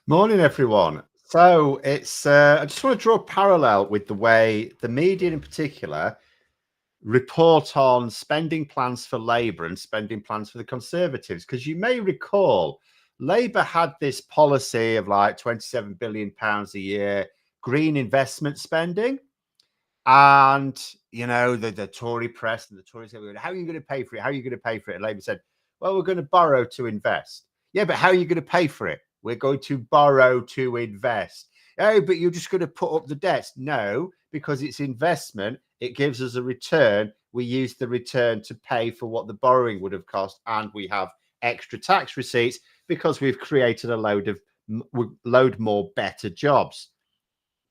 Morning, everyone. So I just want to draw a parallel with the way the media in particular report on spending plans for Labour and spending plans for the Conservatives. Because you may recall, Labour had this policy of like £27 billion a year green investment spending. And, the Tory press and the Tories said, how are you going to pay for it? How are you going to pay for it? And Labour said, well, we're going to borrow to invest. Yeah, but how are you going to pay for it? We're going to borrow to invest. Oh, but you're just going to put up the debts. No, because it's investment. It gives us a return. We use the return to pay for what the borrowing would have cost. And we have extra tax receipts because we've created a load more better jobs.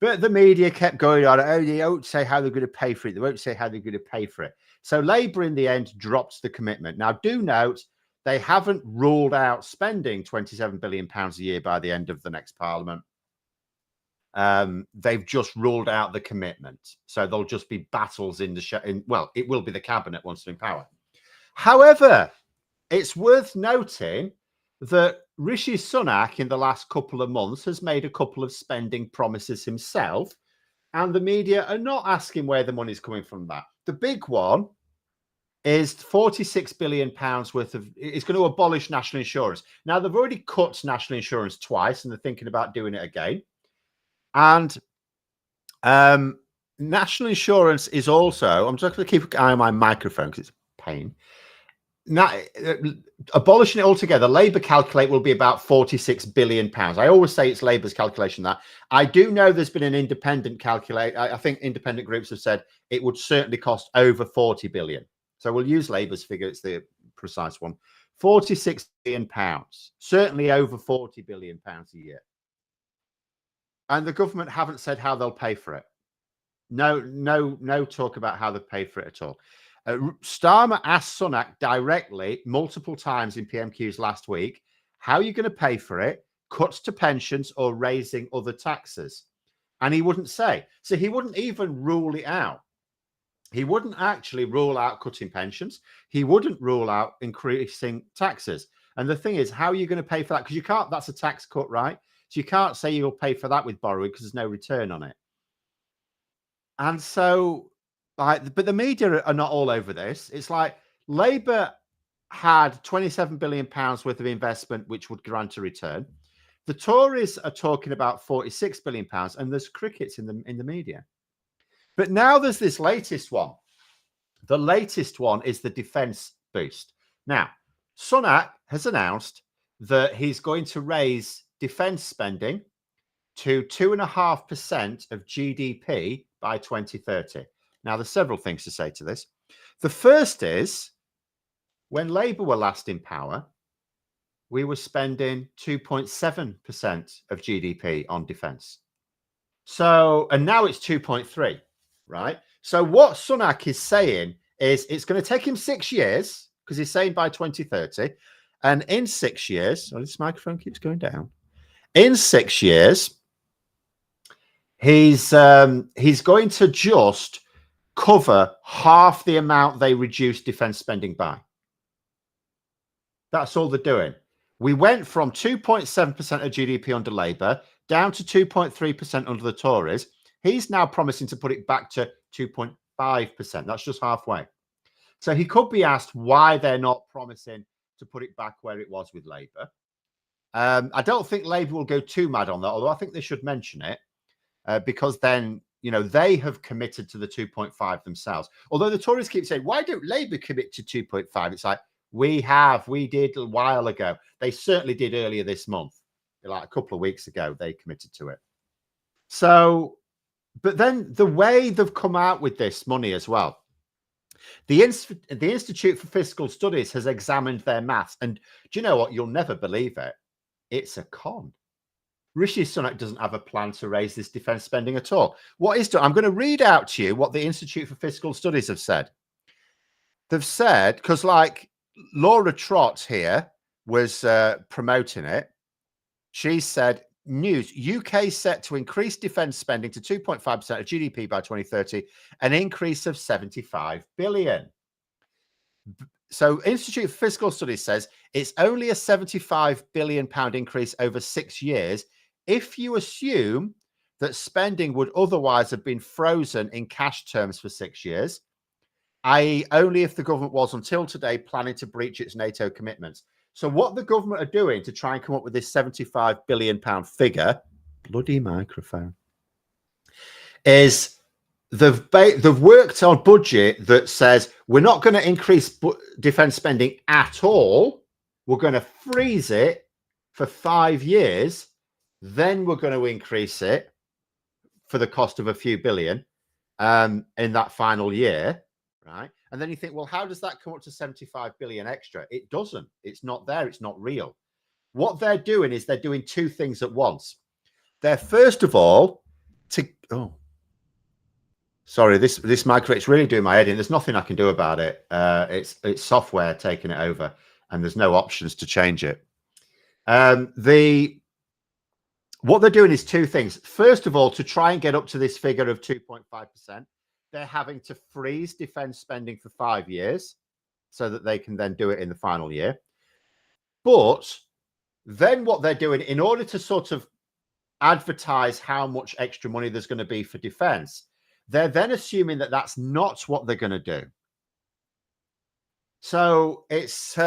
But the media kept going on, oh, they won't say how they're going to pay for it. They won't say how they're going to pay for it. So Labour, in the end, dropped the commitment. Now, do note, they haven't ruled out spending £27 billion a year by the end of the next Parliament. They've just ruled out the commitment. So there'll just be battles in the well, it will be the cabinet once they're in power. However, it's worth noting that Rishi Sunak in the last couple of months has made a couple of spending promises himself, and the media are not asking where the money's coming from that. The big one is £46 billion worth of, it's going to abolish national insurance. Now, they've already cut national insurance twice, and they're thinking about doing it again. And national insurance is also, I'm just going to keep an eye on my microphone because it's a pain. Now, abolishing it altogether, Labour calculate will be about £46 billion. I always say it's Labour's calculation that. I do know there's been an independent calculate. I think independent groups have said it would certainly cost over 40 billion. So we'll use Labour's figure. It's the precise one. £46 billion, certainly over £40 billion a year. And the government haven't said how they'll pay for it. No talk about how they pay for it at all. Starmer asked Sunak directly multiple times in PMQs last week, how are you going to pay for it? Cuts to pensions or raising other taxes? And he wouldn't say. So he wouldn't even rule it out. He wouldn't actually rule out cutting pensions. He wouldn't rule out increasing taxes. And the thing is, how are you going to pay for that? Because you can't, that's a tax cut, right? So you can't say you'll pay for that with borrowing because there's no return on it. And so, but the media are not all over this. It's like Labour had £27 billion worth of investment, which would grant a return. The Tories are talking about £46 billion, and there's crickets in the media. But now there's this latest one. The latest one is the defence boost. Now, Sunak has announced that he's going to raise defence spending to 2.5% of GDP by 2030. Now, there's several things to say to this. The first is, when Labour were last in power, we were spending 2.7% of GDP on defence. So, and now it's 2.3, right? So what Sunak is saying is it's going to take him 6 years, because he's saying by 2030. And in 6 years, oh, this microphone keeps going down. In 6 years, he's going to just cover half the amount they reduced defence spending by. That's all they're doing. We went from 2.7% of GDP under Labour down to 2.3% under the Tories. He's now promising to put it back to 2.5%. That's just halfway. So he could be asked why they're not promising to put it back where it was with Labour. I don't think Labour will go too mad on that, although I think they should mention it because then, they have committed to the 2.5 themselves. Although the Tories keep saying, why don't Labour commit to 2.5? It's like, we did a while ago. They certainly did earlier this month. Like a couple of weeks ago, they committed to it. So, but then the way they've come out with this money as well, the Institute for Fiscal Studies has examined their maths. And do you know what? You'll never believe it. It's a con. Rishi Sunak doesn't have a plan to raise this defence spending at all. What is I'm going to read out to you what the Institute for Fiscal Studies have said. They've said, because like Laura Trott here was promoting it. She said, news, UK set to increase defence spending to 2.5% of GDP by 2030, an increase of 75 billion. So Institute for Fiscal Studies says it's only a £75 billion increase over 6 years, if you assume that spending would otherwise have been frozen in cash terms for 6 years, i.e. only if the government was until today planning to breach its NATO commitments. So what the government are doing to try and come up with this £75 billion figure, bloody microphone, is they've worked on a budget that says we're not going to increase defense spending at all. We're going to freeze it for 5 years. Then we're going to increase it for the cost of a few billion in that final year, right? And then you think, well, how does that come up to 75 billion extra? It doesn't. It's not there. It's not real. What they're doing is they're doing two things at once. They're first of all sorry, this micro, it's really doing my head in. There's nothing I can do about it. It's software taking it over, and there's no options to change it. What they're doing is two things. First of all, to try and get up to this figure of 2.5%, they're having to freeze defense spending for 5 years so that they can then do it in the final year. But then what they're doing, in order to sort of advertise how much extra money there's going to be for defense, they're then assuming that that's not what they're going to do. So it's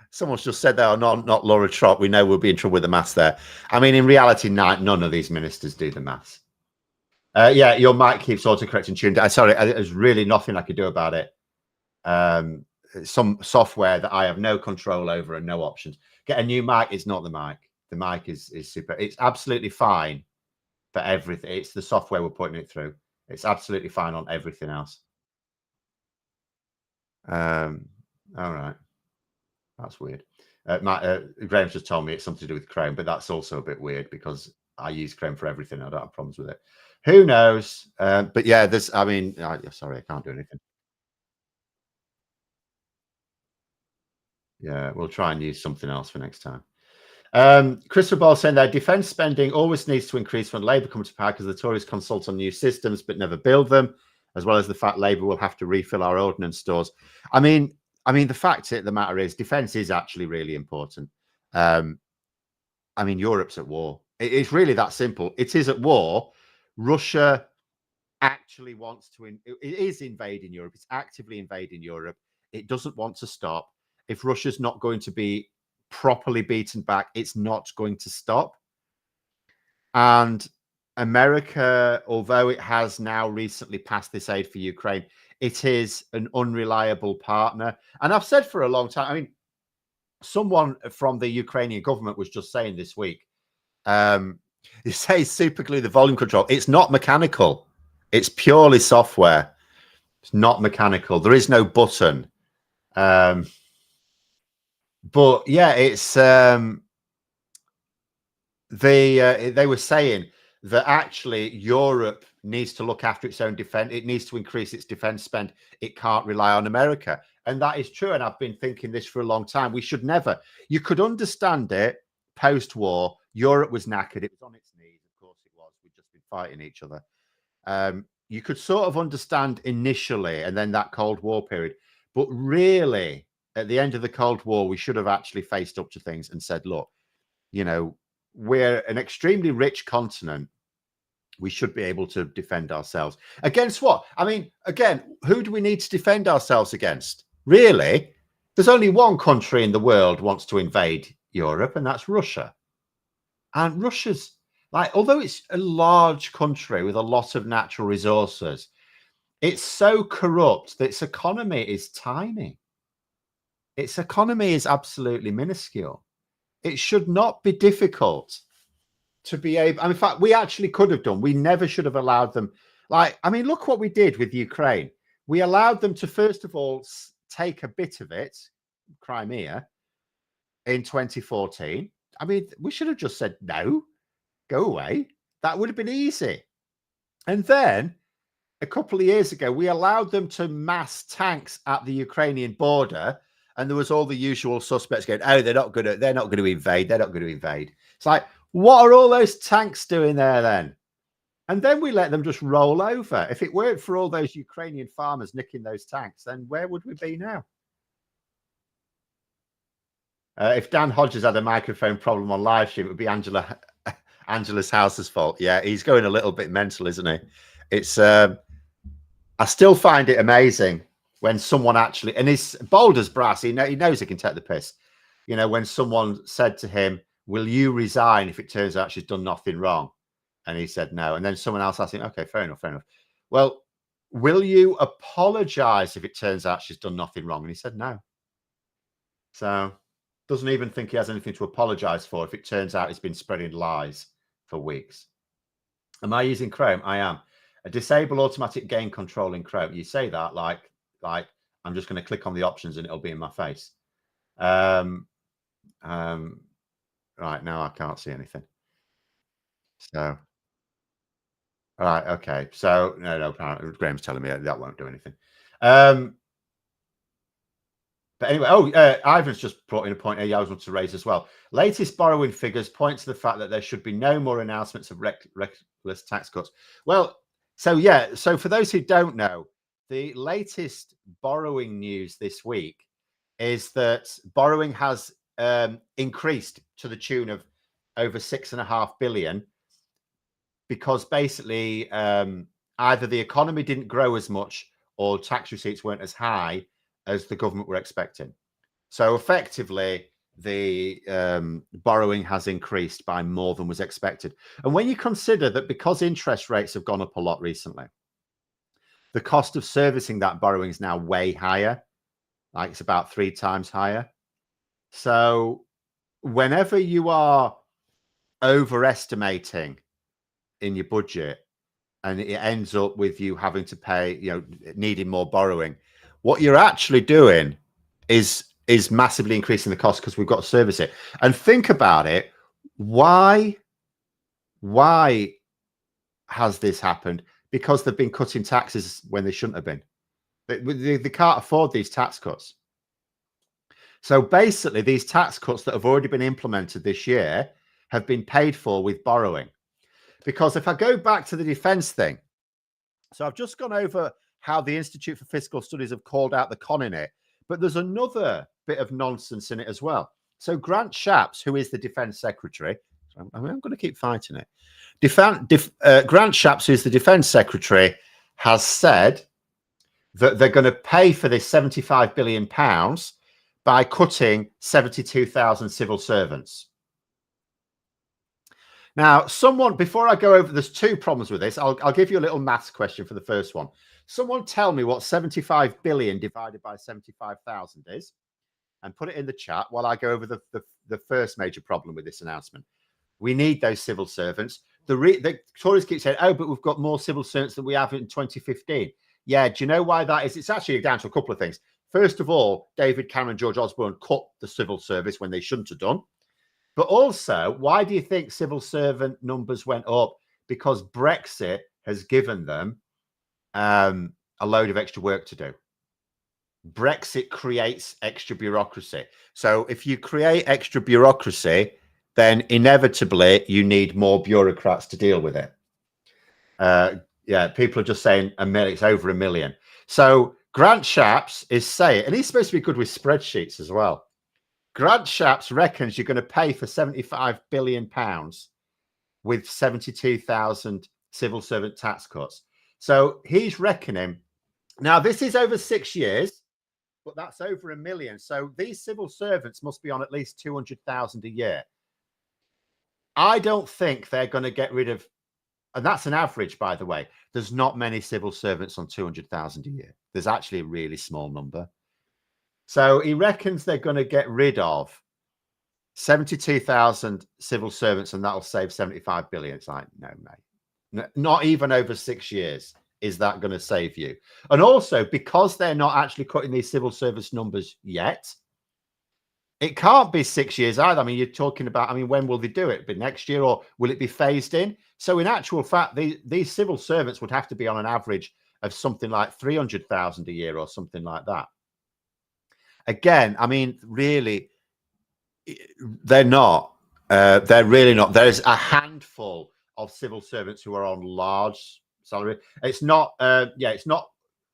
someone's just said there, not Laura Trott. We know we'll be in trouble with the maths there. I mean, in reality, none of these ministers do the maths. Yeah, your mic keeps autocorrecting tuned. Sorry, there's really nothing I could do about it. Some software that I have no control over and no options. Get a new mic. It's not the mic. The mic is super. It's absolutely fine for everything. It's the software we're putting it through. It's absolutely fine on everything else. All right. That's weird. Graham's just told me it's something to do with Chrome, but that's also a bit weird because I use Chrome for everything. I don't have problems with it. Who knows? But yeah, sorry, I can't do anything. Yeah, we'll try and use something else for next time. Crystal Ball saying that defense spending always needs to increase when Labour comes to power because the Tories consult on new systems but never build them, as well as the fact Labour will have to refill our ordnance stores. I mean, the fact of the matter is defense is actually really important. I mean, Europe's at war. It's really that simple. It is at war. Russia actually wants to, it is invading Europe. It's actively invading Europe. It doesn't want to stop. If Russia's not going to be properly beaten back, it's not going to stop. And America, although it has now recently passed this aid for Ukraine, it is an unreliable partner. And I've said for a long time, I mean, someone from the Ukrainian government was just saying this week, you say super glue the volume control. It's not mechanical. It's purely software. It's not mechanical. There is no button. But yeah, it's they were saying that actually Europe needs to look after its own defense. It needs to increase its defense spend. It can't rely on America. And that is true. And I've been thinking this for a long time. We should never. You could understand it post-war. Europe was knackered. It was on its knees. Of course it was. We'd just been fighting each other. You could sort of understand initially and then that Cold War period. But really, at the end of the Cold War, we should have actually faced up to things and said, look, you know, we're an extremely rich continent. We should be able to defend ourselves. Against what? I mean, again, who do we need to defend ourselves against? Really? There's only one country in the world wants to invade Europe, and that's Russia. And Russia's, like, although it's a large country with a lot of natural resources, it's so corrupt that its economy is tiny. Its economy is absolutely minuscule. It should not be difficult to be able. In fact, we actually could have done. We never should have allowed them. Like, I mean, look what we did with Ukraine. We allowed them to, first of all, take a bit of it, Crimea, in 2014. I mean, we should have just said, no, go away. That would have been easy. And then a couple of years ago, we allowed them to mass tanks at the Ukrainian border. And there was all the usual suspects going, oh, they're not going to invade. They're not going to invade. It's like, what are all those tanks doing there then? And then we let them just roll over. If it weren't for all those Ukrainian farmers nicking those tanks, then where would we be now? If Dan Hodges had a microphone problem on live stream, it would be Angela Angela's house's fault. Yeah, he's going a little bit mental, isn't he? It's I still find it amazing when someone actually, and he's bold as brass, he knows he can take the piss. You know, when someone said to him, will you resign if it turns out she's done nothing wrong? And he said no. And then someone else asked him, okay, fair enough, fair enough. Well, will you apologize if it turns out she's done nothing wrong? And he said no. So doesn't even think he has anything to apologize for if it turns out he's been spreading lies for weeks. Am I using Chrome? I am. A disable automatic gain control in Chrome. You say that like I'm just going to click on the options and it'll be in my face. Right now I can't see anything. So, all right, okay. So no, Graham's telling me that won't do anything. But anyway, Ivan's just brought in a point here I was going to raise as well. Latest borrowing figures point to the fact that there should be no more announcements of reckless tax cuts. Well, so yeah, so for those who don't know, the latest borrowing news this week is that borrowing has increased to the tune of over $6.5 billion because basically either the economy didn't grow as much or tax receipts weren't as high as the government were expecting. So effectively, the borrowing has increased by more than was expected. And when you consider that because interest rates have gone up a lot recently, the cost of servicing that borrowing is now way higher, like it's about 3 times higher. So whenever you are overestimating in your budget and it ends up with you having to pay, you know, needing more borrowing, what you're actually doing is massively increasing the cost because we've got to service it. And think about it. Why has this happened? Because they've been cutting taxes when they shouldn't have been. They can't afford these tax cuts. So basically, these tax cuts that have already been implemented this year have been paid for with borrowing. Because if I go back to the defense thing, so I've just gone over how the Institute for Fiscal Studies have called out the con in it, but there's another bit of nonsense in it as well. So Grant Shapps, who is the defense secretary, I'm going to keep fighting it. Grant Shapps, who's the defense secretary, has said that they're going to pay for this £75 billion by cutting 72,000 civil servants. Now, before I go over, there's 2 problems with this. I'll give you a little maths question for the first one. Someone tell me what 75 billion divided by 75,000 is, and put it in the chat while I go over the first major problem with this announcement. We need those civil servants. The Tories keep saying, oh, but we've got more civil servants than we have in 2015. Yeah, do you know why that is? It's actually down to a couple of things. First of all, David Cameron, George Osborne cut the civil service when they shouldn't have done. But also, why do you think civil servant numbers went up? Because Brexit has given them a load of extra work to do. Brexit creates extra bureaucracy. So if you create extra bureaucracy, then inevitably you need more bureaucrats to deal with it. Yeah, people are just saying a million, it's over 1 million. So Grant Shapps is saying, and he's supposed to be good with spreadsheets as well. Grant Shapps reckons you're going to pay for £75 billion with 72,000 civil servant tax cuts. So he's reckoning. Now, this is over 6 years, but that's over 1 million. So these civil servants must be on at least 200,000 a year. I don't think they're going to get rid of, and that's an average, by the way. There's not many civil servants on 200,000 a year. There's actually a really small number. So he reckons they're going to get rid of 72,000 civil servants, and that'll save 75 billion. It's like, no, mate, not even over 6 years is that going to save you. And also, because they're not actually cutting these civil service numbers yet, it can't be 6 years either. I mean, you're talking about, I mean, when will they do it? But next year, or will it be phased in? So in actual fact, these civil servants would have to be on an average of something like 300,000 a year or something like that. Again, I mean, really, they're not. They're really not. There's a handful of civil servants who are on large salary. It's not. Yeah, it's not.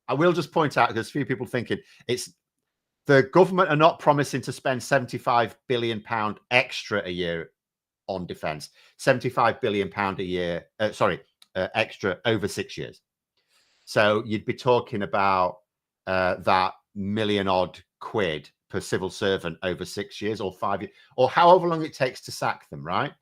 I will just point out, there's a few people thinking it's the government are not promising to spend £75 billion extra a year on defence. £75 billion a year, extra over 6 years. So you'd be talking about that million odd quid per civil servant over 6 years or 5 years, or however long it takes to sack them, right?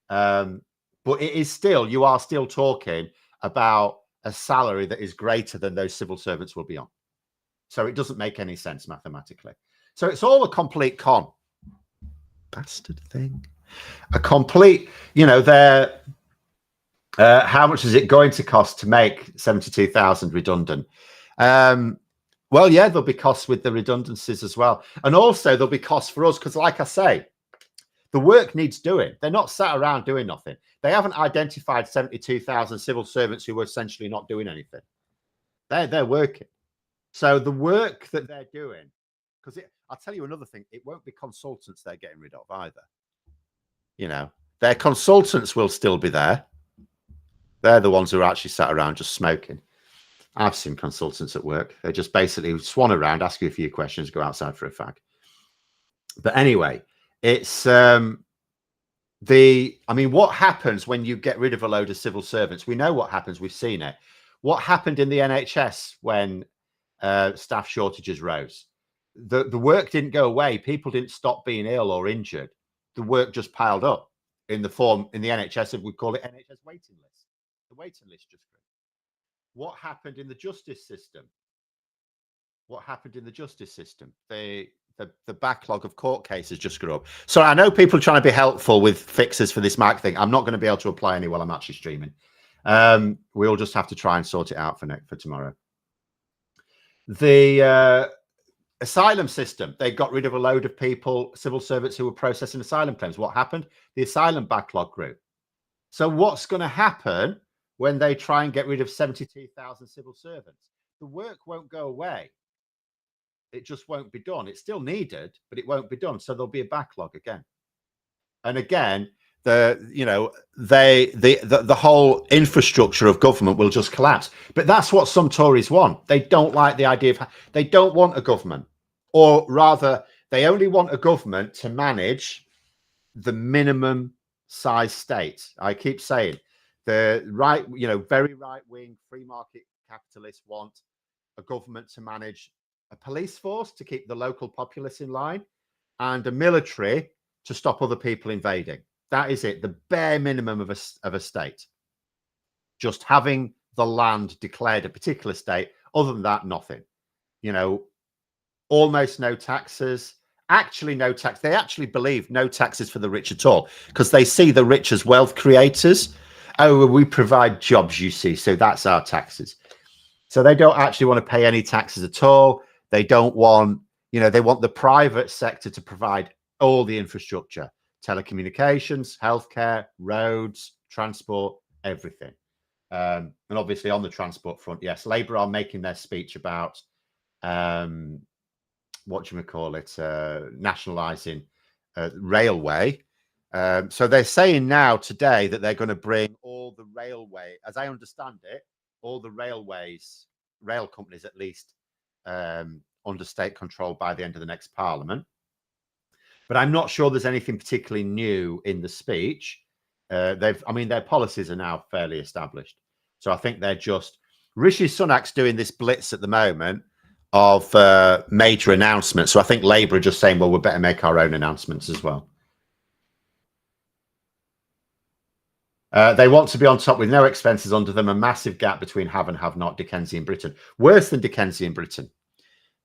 But it is still, you are still talking about a salary that is greater than those civil servants will be on. So it doesn't make any sense mathematically. So it's all a complete con. Bastard thing. A complete, they're how much is it going to cost to make 72,000 redundant? Well, yeah, there'll be costs with the redundancies as well. And also there'll be costs for us because, like I say, the work needs doing. They're not sat around doing nothing. They haven't identified 72,000 civil servants who are essentially not doing anything. They're working. So the work that they're doing, because I'll tell you another thing, it won't be consultants they're getting rid of either. Their consultants will still be there. They're the ones who are actually sat around just smoking. I've seen consultants at work. They just basically swan around, ask you a few questions, go outside for a fag. But anyway, it's what happens when you get rid of a load of civil servants? We know what happens. We've seen it. What happened in the NHS when staff shortages rose? The work didn't go away. People didn't stop being ill or injured. The work just piled up in the NHS, we call it NHS waiting list. The waiting list just grew. What happened in the justice system? The backlog of court cases just grew up. So I know people are trying to be helpful with fixes for this mic thing. I'm not going to be able to apply any while I'm actually streaming. We'll just have to try and sort it out for tomorrow. The asylum system, they got rid of a load of people, civil servants who were processing asylum claims. What happened? The asylum backlog grew. So what's going to happen when they try and get rid of 72,000 civil servants? The work won't go away. It just won't be done. It's still needed, but it won't be done. So there'll be a backlog again. And again, the whole infrastructure of government will just collapse. But that's what some Tories want. They don't like the idea of, they don't want a government, or rather, they only want a government to manage the minimum size state. I keep saying the right, very right wing free market capitalists want a government to manage a police force to keep the local populace in line and a military to stop other people invading. That is it, the bare minimum of a state. Just having the land declared a particular state. Other than that, nothing. Almost no taxes. Actually, no tax. They actually believe no taxes for the rich at all because they see the rich as wealth creators. Oh, we provide jobs, you see, so that's our taxes. So they don't actually want to pay any taxes at all. They don't want, they want the private sector to provide all the infrastructure, telecommunications, healthcare, roads, transport, everything. And obviously on the transport front, yes, Labour are making their speech about nationalising railway. So they're saying now today that they're going to bring all the railway, as I understand it, all the rail companies at least, under state control by the end of the next parliament. But I'm not sure there's anything particularly new in the speech. Their policies are now fairly established. So I think they're just, Rishi Sunak's doing this blitz at the moment of major announcements. So I think Labour are just saying, well, we better make our own announcements as well. They want to be on top with no expenses under them, a massive gap between have and have not, Dickensian Britain. Worse than Dickensian Britain.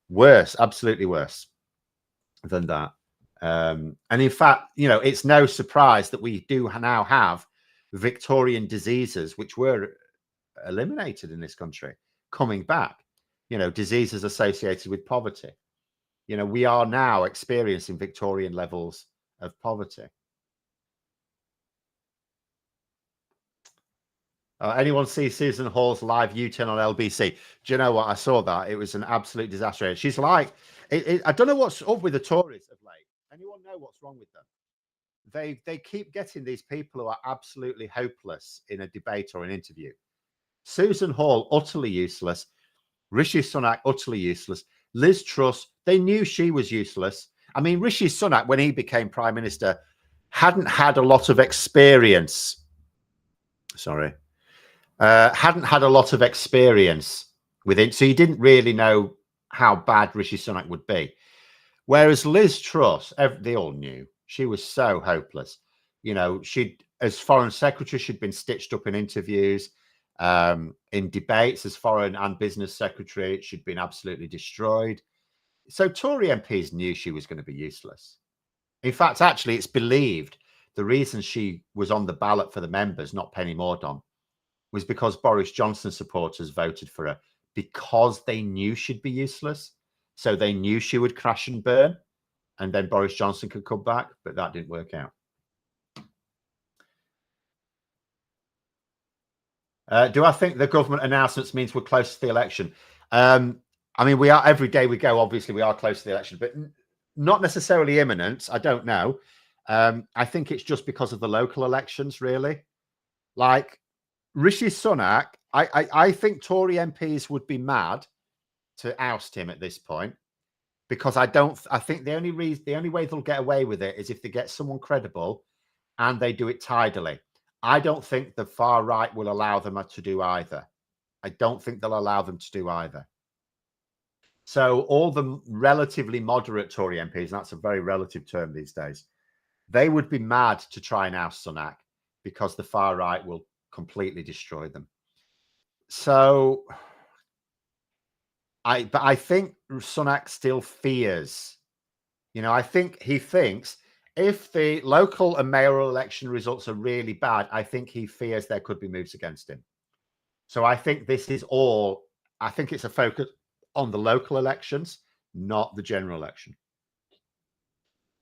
Worse, absolutely worse than that. And in fact, it's no surprise that we do now have Victorian diseases, which were eliminated in this country, coming back. Diseases associated with poverty. We are now experiencing Victorian levels of poverty. Anyone see Susan Hall's live U-turn on LBC? Do you know what? I saw that. It was an absolute disaster. She's like, I don't know what's up with the Tories of late. Anyone know what's wrong with them? They keep getting these people who are absolutely hopeless in a debate or an interview. Susan Hall, utterly useless. Rishi Sunak, utterly useless. Liz Truss, they knew she was useless. I mean, Rishi Sunak, when he became Prime Minister, hadn't had a lot of experience. Sorry. Hadn't had a lot of experience with it, so he didn't really know how bad Rishi Sunak would be. Whereas Liz Truss, they all knew she was so hopeless. You know, as foreign secretary, she'd been stitched up in interviews, in debates as foreign and business secretary. She'd been absolutely destroyed. So Tory MPs knew she was going to be useless. In fact, actually, it's believed the reason she was on the ballot for the members, not Penny Mordaunt, was because Boris Johnson supporters voted for her because they knew she'd be useless. So they knew she would crash and burn, and then Boris Johnson could come back, but that didn't work out. Do I think the government announcements means we're close to the election? I mean, we are, every day we go, obviously we are close to the election, but not necessarily imminent. I don't know. I think it's just because of the local elections, really. Like Rishi Sunak, I think Tory MPs would be mad to oust him at this point, because I think the only way they'll get away with it is if they get someone credible and they do it tidily. I don't think the far right will allow them to do either. I don't think they'll allow them to do either. So all the relatively moderate Tory MPs, and that's a very relative term these days, they would be mad to try and oust Sunak because the far right will completely destroy them. So I think Sunak still fears, you know, I think he thinks if the local and mayoral election results are really bad, I think he fears there could be moves against him. So I think this is all, I think it's a focus on the local elections, not the general election.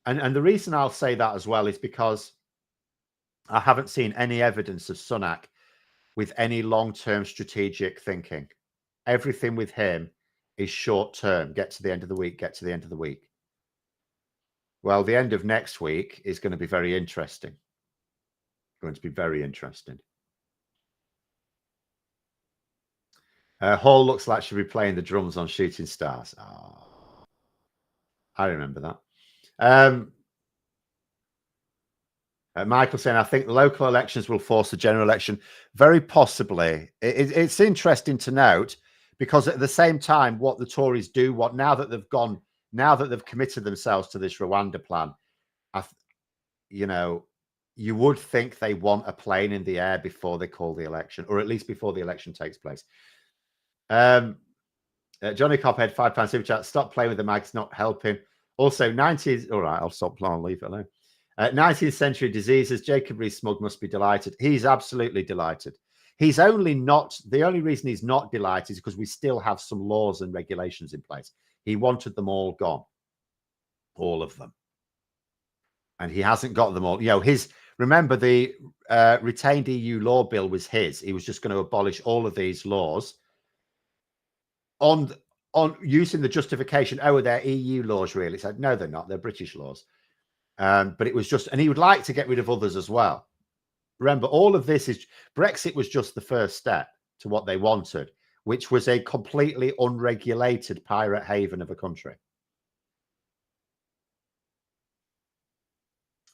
And the reason I'll say that as well is because I haven't seen any evidence of Sunak with any long-term strategic thinking. Everything with him is short-term. Get to the end of the week, get to the end of the week. Well, the end of next week is going to be very interesting. Going to be very interesting. Hall looks like she'll be playing the drums on Shooting Stars. Oh, I remember that. Michael saying, I think the local elections will force the general election. Very possibly. It's interesting to note, because at the same time, what the Tories do, now that they've committed themselves to this Rwanda plan, you know, you would think they want a plane in the air before they call the election, or at least before the election takes place. Johnny Cophead, £5 super chat. Stop playing with the mag, it's not helping. Also, 90s. All right, I'll stop playing. I'll leave it alone. 19th century diseases. Jacob Rees-Mogg must be delighted. He's absolutely delighted. He's only not, the only reason he's not delighted is because we still have some laws and regulations in place. He wanted them all gone, all of them, and he hasn't got them all. You know, remember the retained EU law bill was his. He was just going to abolish all of these laws on using the justification, oh, they're EU laws, really. He said, no, they're not. They're British laws. But it was just, and he would like to get rid of others as well. Remember, all of this is, Brexit was just the first step to what they wanted, which was a completely unregulated pirate haven of a country.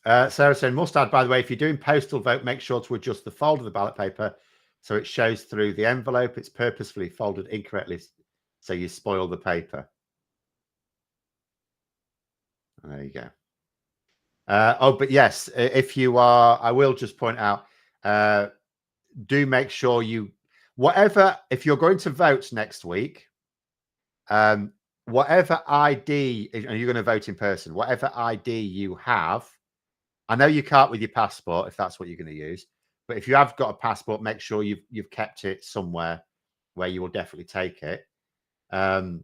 Sarah saying, must add, by the way, if you're doing postal vote, make sure to adjust the fold of the ballot paper so it shows through the envelope. It's purposefully folded incorrectly, so you spoil the paper. There you go. Oh, but yes, if you are, I will just point out, do make sure if you're going to vote next week, whatever ID, and you're going to vote in person, whatever ID you have, I know you can't with your passport if that's what you're going to use, but if you have got a passport, make sure you've kept it somewhere where you will definitely take it. But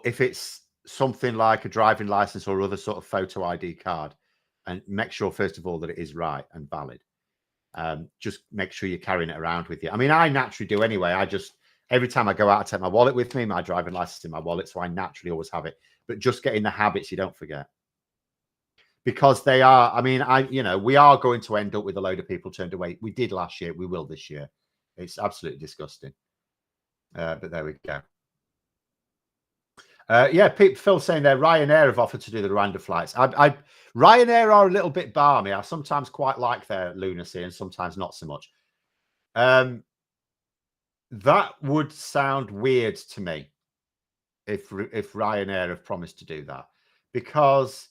if it's something like a driving license or other sort of photo ID card, and make sure first of all that it is right and valid. Just make sure you're carrying it around with you. I mean, I naturally do anyway. Every time I go out, I take my wallet with me, my driving license in my wallet, so I naturally always have it. But just get in the habits, you don't forget. Because they are, I mean, we are going to end up with a load of people turned away. We did last year, we will this year. It's absolutely disgusting. But there we go. Yeah, Phil saying there, Ryanair have offered to do the Rwanda flights. Ryanair are a little bit balmy. I sometimes quite like their lunacy and sometimes not so much. That would sound weird to me if Ryanair have promised to do that, because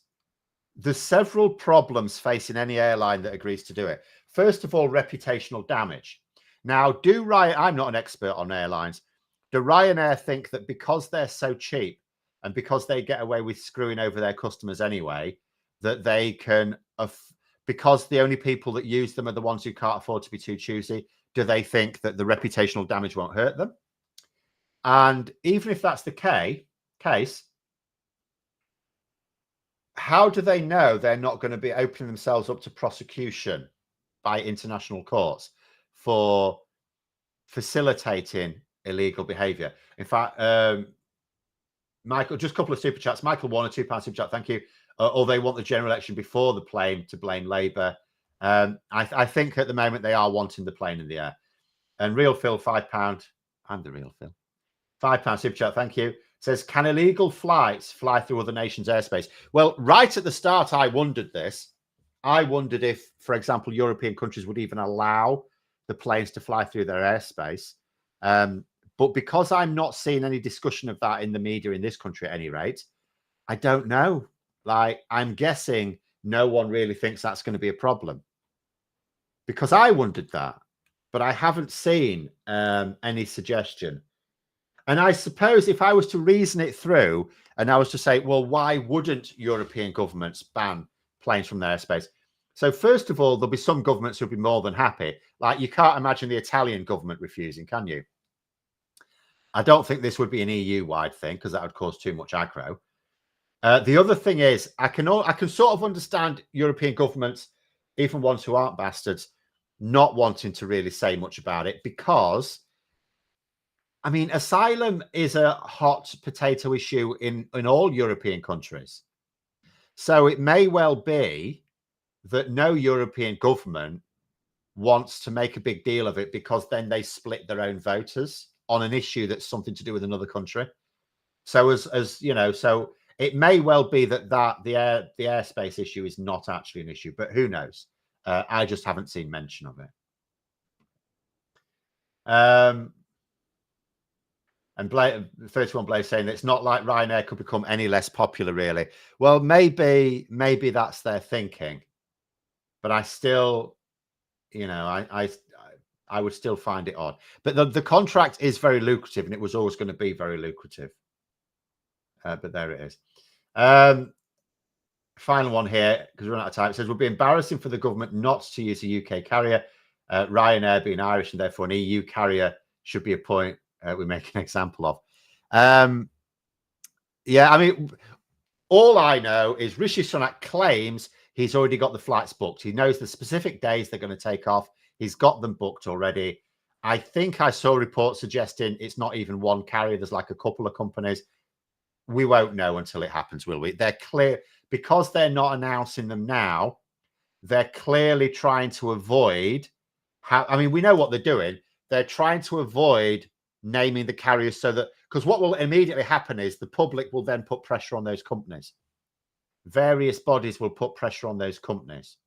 there's several problems facing any airline that agrees to do it. First of all, reputational damage. Now, I'm not an expert on airlines. Do Ryanair think that because they're so cheap and because they get away with screwing over their customers anyway, that they can, because the only people that use them are the ones who can't afford to be too choosy, do they think that the reputational damage won't hurt them? And even if that's the case, how do they know they're not going to be opening themselves up to prosecution by international courts for facilitating illegal behavior? In fact, Michael, just a couple of super chats. Michael Warner, £2 super chat, thank you. Or they want the general election before the plane to blame Labour. I think at the moment they are wanting the plane in the air. And Real Phil, £5. I'm the Real Phil. £5 super chat, thank you. Says, can illegal flights fly through other nations' airspace? Well, right at the start, I wondered this. I wondered if, for example, European countries would even allow the planes to fly through their airspace. But because I'm not seeing any discussion of that in the media in this country at any rate, I don't know. Like, I'm guessing no one really thinks that's going to be a problem. Because I wondered that, but I haven't seen any suggestion. And I suppose if I was to reason it through and I was to say, well, why wouldn't European governments ban planes from their airspace? So first of all, there'll be some governments who'll be more than happy. Like, you can't imagine the Italian government refusing, can you? I don't think this would be an EU-wide thing because that would cause too much aggro. The other thing is, I can sort of understand European governments, even ones who aren't bastards, not wanting to really say much about it because, I mean, asylum is a hot potato issue in all European countries. So it may well be that no European government wants to make a big deal of it because then they split their own voters on an issue that's something to do with another country. So as you know, so it may well be that the airspace issue is not actually an issue, but who knows? I just haven't seen mention of it. And 31 Blaze saying it's not like Ryanair could become any less popular, really. Well, maybe that's their thinking, but I still, you know, I would still find it odd. But the contract is very lucrative, and it was always going to be very lucrative. But there it is. Final one here, because we're out of time. It says, it would be embarrassing for the government not to use a UK carrier. Ryanair being Irish and therefore an EU carrier should be a point we make an example of. Yeah, I mean, all I know is Rishi Sunak claims he's already got the flights booked. He knows the specific days they're going to take off. He's got them booked already. I think I saw reports suggesting it's not even one carrier. There's like a couple of companies. We won't know until it happens, will we? They're clear, because they're not announcing them now. They're clearly trying to avoid I mean, we know what they're doing. They're trying to avoid naming the carriers so that, because what will immediately happen is the public will then put pressure on those companies. Various bodies will put pressure on those companies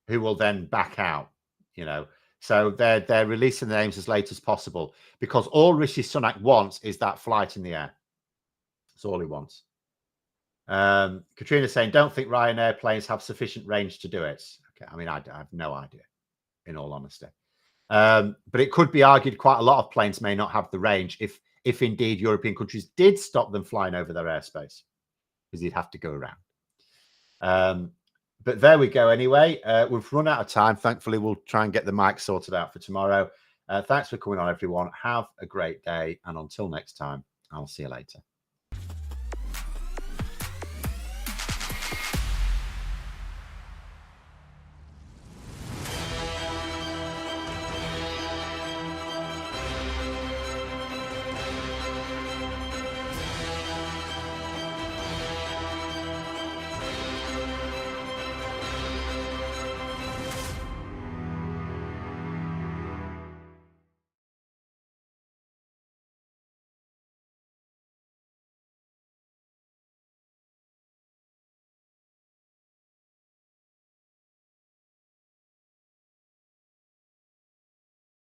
who will then back out, you know. So they're releasing the names as late as possible because all Rishi Sunak wants is that flight in the air. That's all he wants. Katrina saying, don't think Ryanair planes have sufficient range to do it. Okay, I mean, I have no idea, in all honesty. But it could be argued quite a lot of planes may not have the range if indeed European countries did stop them flying over their airspace, because you'd have to go around. But there we go anyway. We've run out of time. Thankfully, we'll try and get the mic sorted out for tomorrow. Thanks for coming on, everyone. Have a great day. And until next time, I'll see you later.